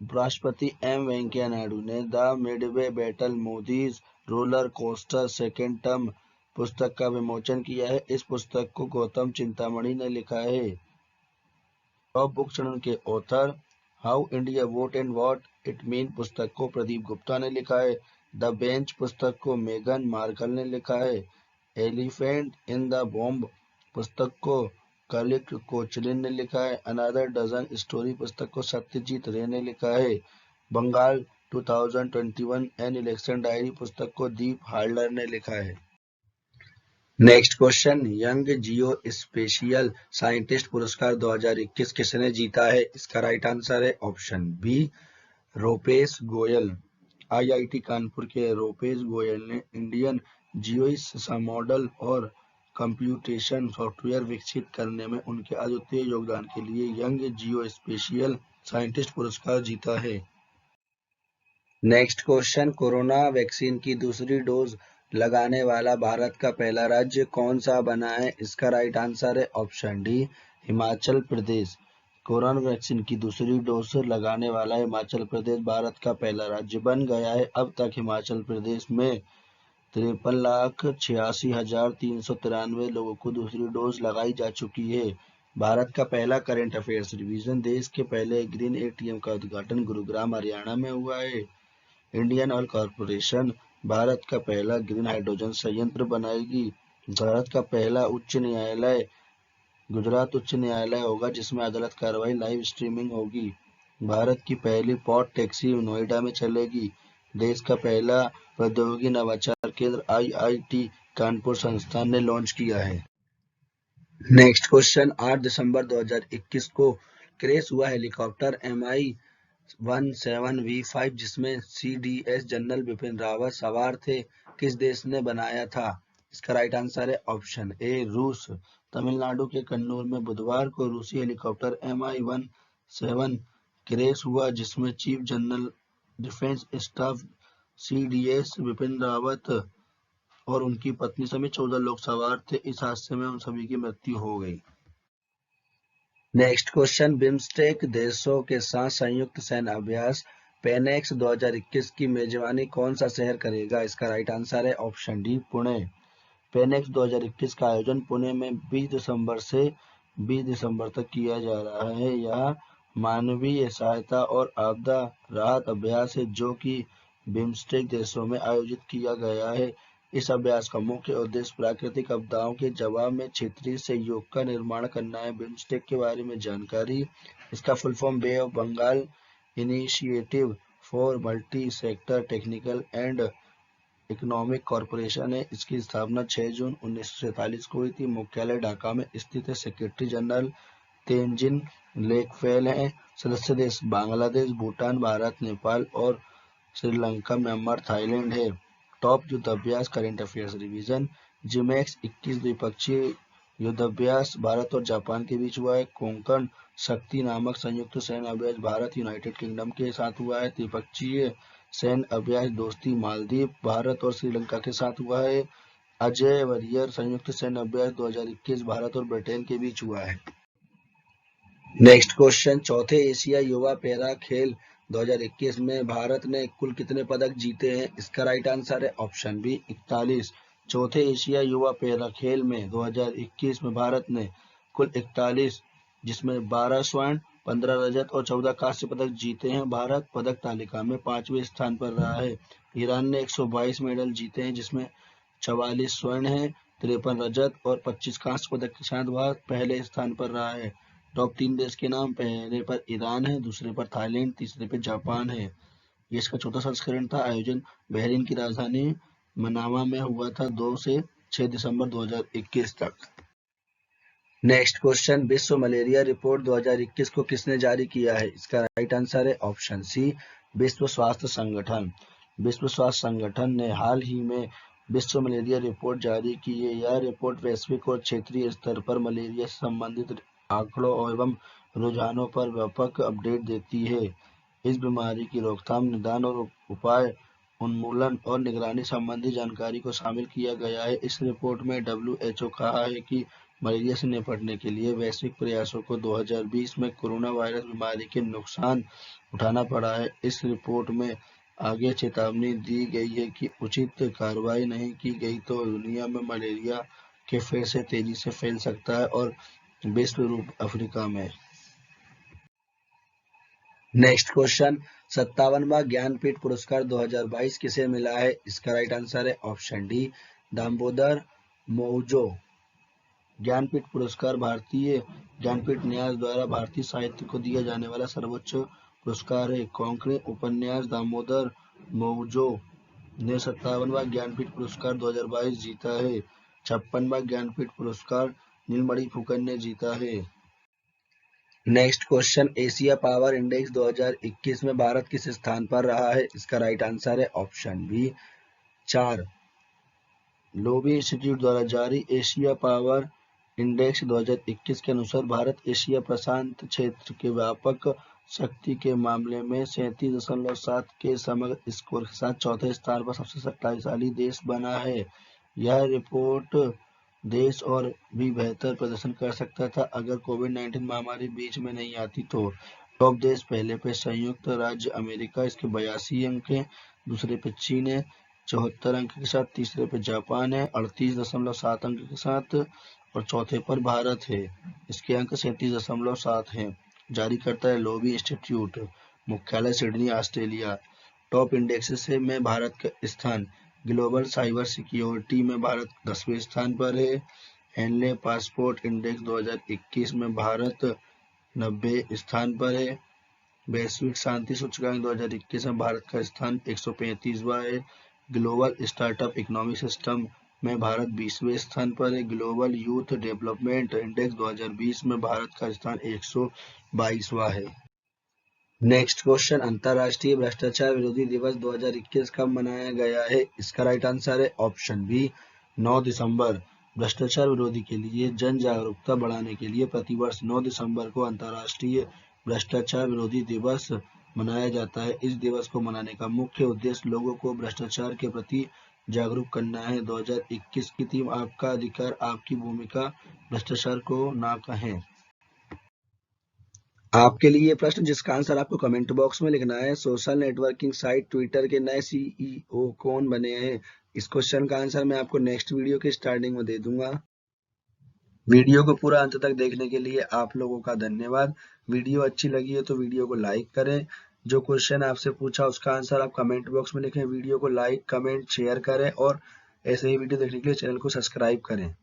उपराष्ट्रपति वेंकैया नायडू ने the midway battle Modi's roller coaster second term पुस्तक का विमोचन किया है। इस पुस्तक को गौतम चिंतामणि ने लिखा है। टॉप बुक चैनल के author how India vote and what it mean पुस्तक को प्रदीप गुप्ता ने लिखा है। द बेंच पुस्तक को मेगन मार्कल ने लिखा है। एलिफेंट इन द बॉम्ब पुस्तक को कलिक कोचलिन ने लिखा है। अनदर डजन स्टोरी पुस्तक को सत्यजीत रे ने लिखा है। बंगाल 2021 एन इलेक्शन डायरी पुस्तक को दीप हार्डलर ने लिखा है। Next question young geo spatial scientist पुरस्कार 2021 किसने जीता है? इसका राइट आंसर है option B Rupesh Goyal. IIT Kanpur के रूपेश गोयल ने इंडियन जियो मॉडल और कंप्यूटेशन सॉफ्टवेयर विकसित करने में उनके अद्वितीय योगदान के लिए यंग जियो स्पेशियल साइंटिस्ट पुरस्कार जीता है। नेक्स्ट क्वेश्चन कोरोना वैक्सीन की दूसरी डोज लगाने वाला भारत का पहला राज्य कौन सा बना है? इसका राइट आंसर है option D Himachal Pradesh. Corona vaccine की दूसरी डोज लगाने वाला हिमाचल प्रदेश भारत का पहला राज्य बन गया है। अब तक हिमाचल प्रदेश में 53,86,393 लोगों को दूसरी डोज लगाई जा चुकी है। भारत का पहला करंट अफेयर्स रिवीजन देश के पहले ग्रीन ATM का उद्घाटन गुरुग्राम हरियाणा में हुआ है। इंडियन ऑयल कॉर्पोरेशन भारत का पहला ग्रीन हाइड्रोजन संयंत्र बनाएगी। भारत का पहला उच्च न्यायालय गुजरात उच्च न्यायालय होगा जिसमें अदालत कार्रवाई लाइव स्ट्रीमिंग होगी। भारत की पहली पॉड टैक्सी नोएडा में चलेगी। देश का पहला प्रौद्योगिकी नवाचार केंद्र IIT कानपुर संस्थान ने लॉन्च किया है। नेक्स्ट क्वेश्चन 8 दिसंबर 2021 को क्रैश हुआ हेलीकॉप्टर MI-17V5 जिसमें CDS जनरल बिपिन रावत सवार थे किस देश ने बनाया था? इसका राइट आंसर है ऑप्शन ए रूस। तमिलनाडु के कन्नूर में बुधवार को रूसी हेलीकॉप्टर MI-17 क्रैश हुआ जिसमें chief general defence staff CDS Bipin Rawat और उनकी पत्नी समेत 14 लोग सवार थे। इस हादसे में उन सभी की मृत्यु हो गई। नेक्स्ट क्वेश्चन बिम्स्टेक देशों के साथ संयुक्त सैन्य अभ्यास पेनेक्स 2021 की मेजबानी कौन सा शहर करेगा? इसका राइट आंसर है ऑप्शन डी पुणे। पेनेक्स 2021 का आयोजन पुणे में 20 दिसंबर से 20 दिसंबर तक किया जा रहा है। यह मानवीय सहायता और आपदा राहत अभ्यास है जो कि बिम्स्टेक देशों में आयोजित किया गया है। इस अभ्यास का मुख्य उद्देश्य प्राकृतिक आपदाओं के जवाब में क्षेत्रीय सहयोग का निर्माण करना है। बिम्स्टेक के बारे में जानकारी, इसका full form bay of Bengal initiative for multi sector technical and economic corporation है। इसकी स्थापना 6 जून 1947 को हुई थी। मुख्यालय ढाका में स्थित है। सेक्रेटरी जनरल तेनजिन लेकफेल है। सदस्य देश बांग्लादेश, भूटान, भारत, नेपाल और श्रीलंका, म्यांमार, थाईलैंड है। टॉप युद्धाभ्यास करंट अफेयर्स रिवीजन। जिमेक्स 21 द्विपक्षीय युद्धाभ्यास भारत और जापान के बीच हुआ है। कोंकण शक्ति नामक संयुक्त सैन्य अभ्यास भारत यूनाइटेड किंगडम के साथ हुआ है। त्रिपक्षीय सैन्य अभ्यास दोस्ती मालदीव, भारत और श्रीलंका के साथ हुआ है। अजय वरियर संयुक्त सैन्य अभ्यास 2021 भारत और ब्रिटेन के बीच हुआ है। नेक्स्ट क्वेश्चन, चौथे एशिया युवा पैरा खेल 2021 में भारत ने कुल कितने पदक जीते हैं? इसका राइट आंसर है ऑप्शन बी 41। चौथे एशिया युवा पैरा खेल में 2021 में भारत ने कुल 41, जिसमें 12 स्वर्ण, 15 रजत और 14 कांस्य पदक जीते हैं। भारत पदक तालिका में 5वें स्थान पर रहा है। ईरान ने 122 मेडल जीते हैं, जिसमें 44 स्वर्ण है, 53 रजत और 25 कांस्य पदक के साथ वह पहले स्थान पर रहा है। टॉप 3 देश के नाम, पहले पर ईरान है, दूसरे पर थाईलैंड, तीसरे पर जापान है। ये इसका चौथा संस्करण था। आयोजन बहरीन की राजधानी मनामा में हुआ था 2 से 6 दिसंबर 2021 तक। नेक्स्ट क्वेश्चन, विश्व मलेरिया रिपोर्ट 2021 को किसने जारी किया है? इसका राइट आंसर है ऑप्शन सी विश्व स्वास्थ्य संगठन। विश्व स्वास्थ्य संगठन ने हाल ही में विश्व मलेरिया रिपोर्ट जारी की है। यह रिपोर्ट वैश्विक और क्षेत्रीय स्तर पर मलेरिया से संबंधित आंकड़ों एवं रुझानों पर व्यापक अपडेट देती है। इस बीमारी की रोकथाम, निदान और उपाय, उन्मूलन और निगरानी संबंधी जानकारी को शामिल किया गया है। इस रिपोर्ट में WHO कहा है कि मलेरिया से निपटने के लिए वैश्विक प्रयासों को 2020 में कोरोना वायरस बीमारी के नुकसान उठाना पड़ा है। इस रिपोर्ट में आगे चेतावनी दी गई है कि उचित कार्रवाई नहीं की गई तो दुनिया में मलेरिया के फिर से तेजी से फैल सकता है और विश्व रूप अफ्रीका में। नेक्स्ट क्वेश्चन, 57वां ज्ञानपीठ पुरस्कार 2022 किसे मिला है? इसका राइट आंसर है ऑप्शन डी दामोदर मौजो। ज्ञानपीठ पुरस्कार भारतीय ज्ञानपीठ न्यास द्वारा भारतीय साहित्य को दिया जाने वाला सर्वोच्च पुरस्कार है। कोंकणी उपन्यास दामोदर मौजो ने 57वां ज्ञानपीठ पुरस्कार 2022 जीता है। 56वां ज्ञानपीठ पुरस्कार नीलमणि फुकन ने जीता है। Next question, Asia power index 2021 में भारत किस स्थान पर रहा है? इसका राइट आंसर है ऑप्शन बी 4। लोबी इंस्टीट्यूट द्वारा जारी एशिया पावर इंडेक्स 2021 के अनुसार भारत एशिया प्रशांत क्षेत्र के व्यापक शक्ति के मामले में 37.7 के समग्र स्कोर के साथ चौथे स्थान पर सबसे शक्तिशाली देश बना है। यह रिपोर्ट देश और भी बेहतर प्रदर्शन कर सकता था अगर कोविड-19 महामारी बीच में नहीं आती तो। टॉप देश, पहले पे संयुक्त राज्य अमेरिका, इसके 82 अंक हैं। दूसरे पे चीन है 74 अंक के साथ। तीसरे पे जापान है 38.7 अंक के साथ और चौथे पर भारत है, इसके अंक 37.7 हैं। जारी करता है लोबी इंस्टीट्यूट, मुख्यालय सिडनी, ऑस्ट्रेलिया। टॉप इंडेक्स में भारत का स्थान, ग्लोबल साइबर सिक्योरिटी में भारत 10वें स्थान पर है। हैनले पासपोर्ट इंडेक्स 2021 में भारत 90 स्थान पर है। वैश्विक शांति सूचकांक 2021 में भारत का स्थान 135वां है। ग्लोबल स्टार्टअप इकोनॉमिक सिस्टम में भारत 20वें स्थान पर है। ग्लोबल यूथ डेवलपमेंट इंडेक्स 2020 में भारत का स्थान 122वां है। नेक्स्ट क्वेश्चन, अंतर्राष्ट्रीय भ्रष्टाचार विरोधी दिवस 2021 कब मनाया गया है? इसका राइट आंसर है ऑप्शन बी 9 दिसंबर। भ्रष्टाचार विरोधी के लिए जन जागरूकता बढ़ाने के लिए प्रतिवर्ष 9 दिसंबर को अंतर्राष्ट्रीय भ्रष्टाचार विरोधी दिवस मनाया जाता है। इस दिवस को मनाने का मुख्य उद्देश्य लोगों को भ्रष्टाचार के प्रति जागरूक करना है। 2021 की थीम आपका अधिकार आपकी भूमिका, भ्रष्टाचार को ना कहें। आपके लिए प्रश्न जिसका आंसर आपको कमेंट बॉक्स में लिखना है। सोशल नेटवर्किंग साइट ट्विटर के नए CEO कौन बने हैं? इस क्वेश्चन का आंसर मैं आपको नेक्स्ट वीडियो के स्टार्टिंग में दे दूंगा। वीडियो को पूरा अंत तक देखने के लिए आप लोगों का धन्यवाद। वीडियो अच्छी लगी है तो वीडियो को लाइक करें। जो क्वेश्चन आपसे पूछा उसका आंसर आप कमेंट बॉक्स में लिखें। वीडियो को लाइक, कमेंट, शेयर करें और ऐसे ही वीडियो देखने के लिए चैनल को सब्सक्राइब करें।